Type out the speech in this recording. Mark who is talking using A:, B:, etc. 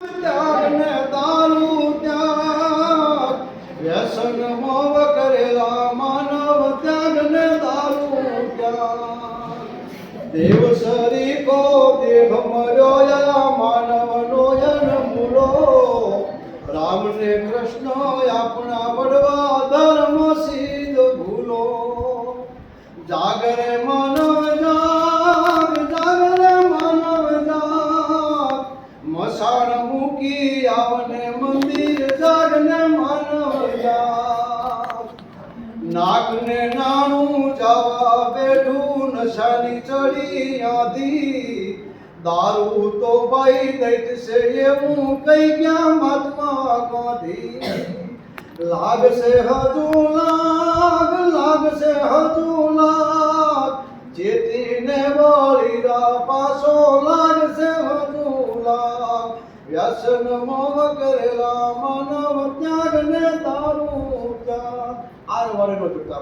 A: ત્યાગ ને દારૂ ત્યાગ, વ્યસન મોહ કરેલા માનવ ત્યાગ ને દારૂ ત્યાગ. દેવ સરીકો દેહ મર્યો યા માનવ નો જન્મલો, રામ ને કૃષ્ણ આપણા વડવા ધર્મ સિદ્ધ ભૂલો. જાગરે માનવ જાગ, જાગરે માનવ જાગ, મસાણ મૂકી આવને મંદિર જાગને માનવ જાગ. નાગને નાણું જવા બેઠું નશાની ચડી યાદી, દારૂ તો ભાઈ દૈત છે એવું કઈ ક્યાં મહાત્મા ગાંધી. લાગશે હજુ લાગ, લાગશે હજુ લાગ, જેતીને વળીરા પાછો લાગશે હજુ લાગ. વ્યસન મોહ કરેલા માનવ ત્યાગ ને દારૂ ત્યાગ. આ વારેનો ચૂકતા